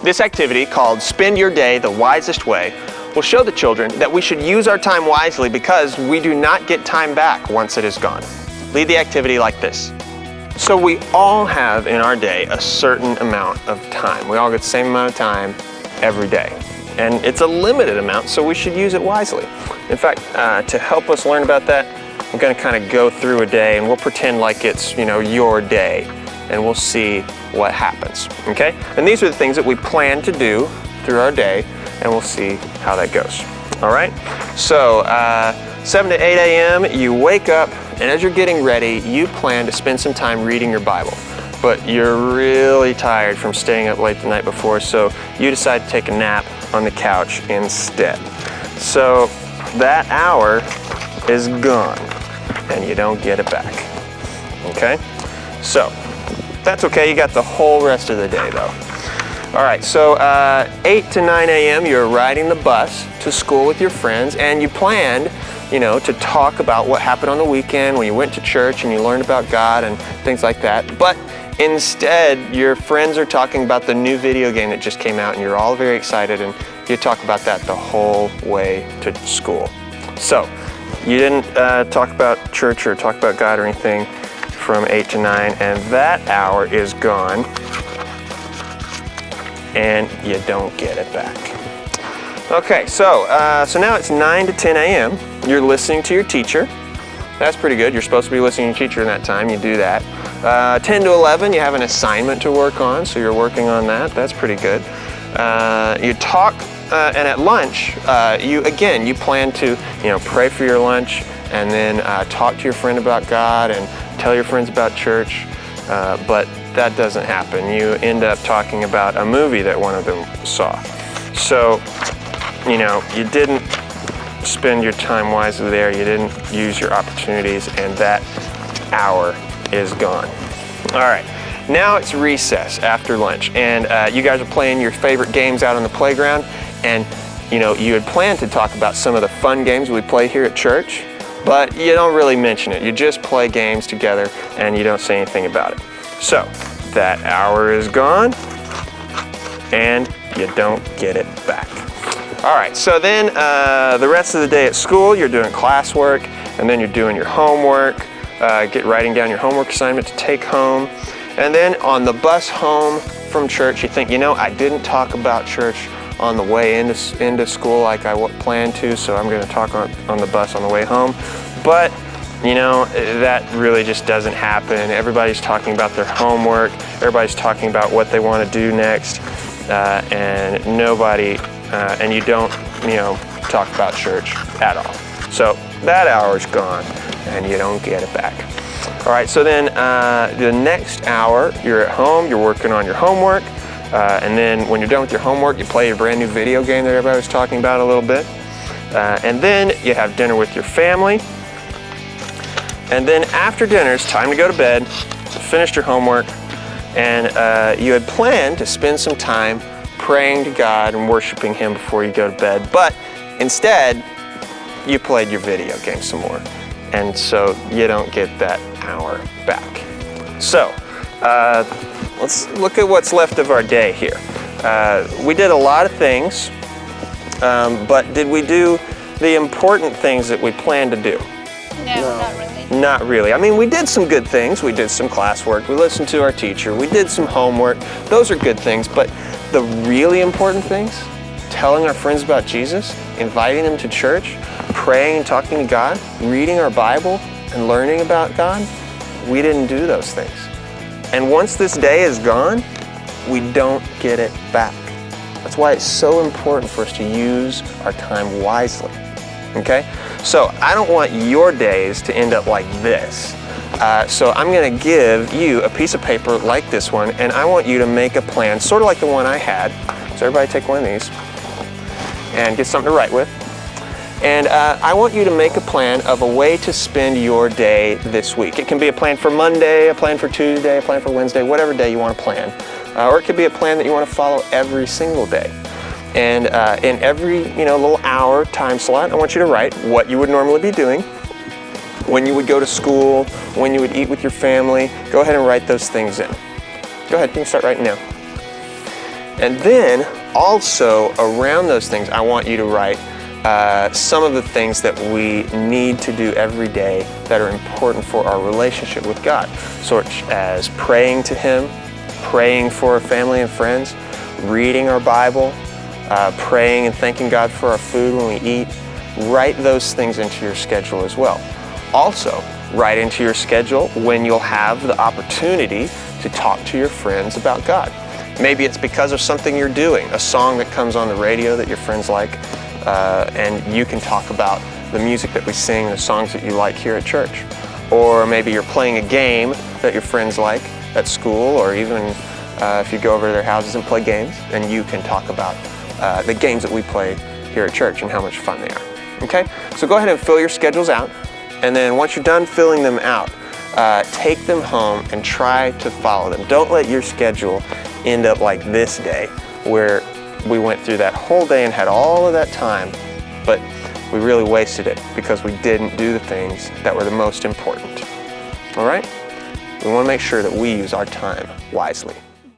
This activity, called Spend Your Day the Wisest Way, will show the children that we should use our time wisely because we do not get time back once it is gone. Lead the activity like this. So we all have in our day a certain amount of time. We all get the same amount of time every day. And it's a limited amount, so we should use it wisely. In fact, to help us learn about that, I'm going to kind of go through a day and we'll pretend like it's, your day, and we'll see what happens, okay? And these are the things that we plan to do through our day, and we'll see how that goes. All right? So 7 to 8 a.m., you wake up, and as you're getting ready, you plan to spend some time reading your Bible. But you're really tired from staying up late the night before, so you decide to take a nap on the couch instead. So that hour is gone, and you don't get it back, okay? So that's okay, you got the whole rest of the day though. All right, so 8 to 9 a.m. you're riding the bus to school with your friends, and you planned, to talk about what happened on the weekend when you went to church and you learned about God and things like that. But instead, your friends are talking about the new video game that just came out, and you're all very excited, and you talk about that the whole way to school. So you didn't talk about church or talk about God or anything from 8 to 9, and that hour is gone, and you don't get it back. Okay, so now it's 9 to 10 a.m. You're listening to your teacher. That's pretty good. You're supposed to be listening to your teacher in that time. You do that. 10 to 11, you have an assignment to work on, so you're working on that. That's pretty good. You talk, and at lunch, you plan to, pray for your lunch, and then talk to your friend about God and tell your friends about church, but that doesn't happen. You end up talking about a movie that one of them saw. So, you didn't spend your time wisely there, you didn't use your opportunities, and that hour is gone. All right, now it's recess after lunch, and you guys are playing your favorite games out on the playground, and you had planned to talk about some of the fun games we play here at church, but you don't really mention it. You just play games together and you don't say anything about it. So that hour is gone and you don't get it back. All right, so then the rest of the day at school, you're doing classwork, and then you're doing your homework, writing down your homework assignment to take home. And then on the bus home from church, you think, I didn't talk about church on the way into school like I planned to, so I'm going to talk on the bus on the way home. But, that really just doesn't happen. Everybody's talking about their homework. Everybody's talking about what they want to do next, and nobody, and you don't, talk about church at all. So that hour's gone, and you don't get it back. All right, so then the next hour, you're at home, you're working on your homework, and then when you're done with your homework, you play your brand new video game that everybody was talking about a little bit. And then you have dinner with your family. And then after dinner, it's time to go to bed, finished your homework, and you had planned to spend some time praying to God and worshiping Him before you go to bed. But instead, you played your video game some more. And so you don't get that hour back. So let's look at what's left of our day here. We did a lot of things, but did we do the important things that we planned to do? No, not really. Not really. I mean, we did some good things. We did some classwork. We listened to our teacher. We did some homework. Those are good things. But the really important things, telling our friends about Jesus, inviting them to church, praying and talking to God, reading our Bible and learning about God, we didn't do those things. And once this day is gone, we don't get it back. That's why it's so important for us to use our time wisely. Okay? So I don't want your days to end up like this. So I'm going to give you a piece of paper like this one, and I want you to make a plan, sort of like the one I had. So everybody take one of these and get something to write with. And I want you to make a plan of a way to spend your day this week. It can be a plan for Monday, a plan for Tuesday, a plan for Wednesday, whatever day you want to plan. Or it could be a plan that you want to follow every single day. And in every little hour time slot, I want you to write what you would normally be doing, when you would go to school, when you would eat with your family. Go ahead and write those things in. Go ahead, you can start writing now. And then also around those things, I want you to write some of the things that we need to do every day that are important for our relationship with God, such as praying to Him, praying for our family and friends, reading our Bible, praying and thanking God for our food when we eat. Write those things into your schedule as well. Also, write into your schedule when you'll have the opportunity to talk to your friends about God. Maybe it's because of something you're doing, a song that comes on the radio that your friends like, and you can talk about the music that we sing, the songs that you like here at church. Or maybe you're playing a game that your friends like at school, or even if you go over to their houses and play games, and you can talk about the games that we play here at church and how much fun they are. Okay? So go ahead and fill your schedules out, and then once you're done filling them out, take them home and try to follow them. Don't let your schedule end up like this day, where we went through that whole day and had all of that time, but we really wasted it because we didn't do the things that were the most important. All right? We want to make sure that we use our time wisely.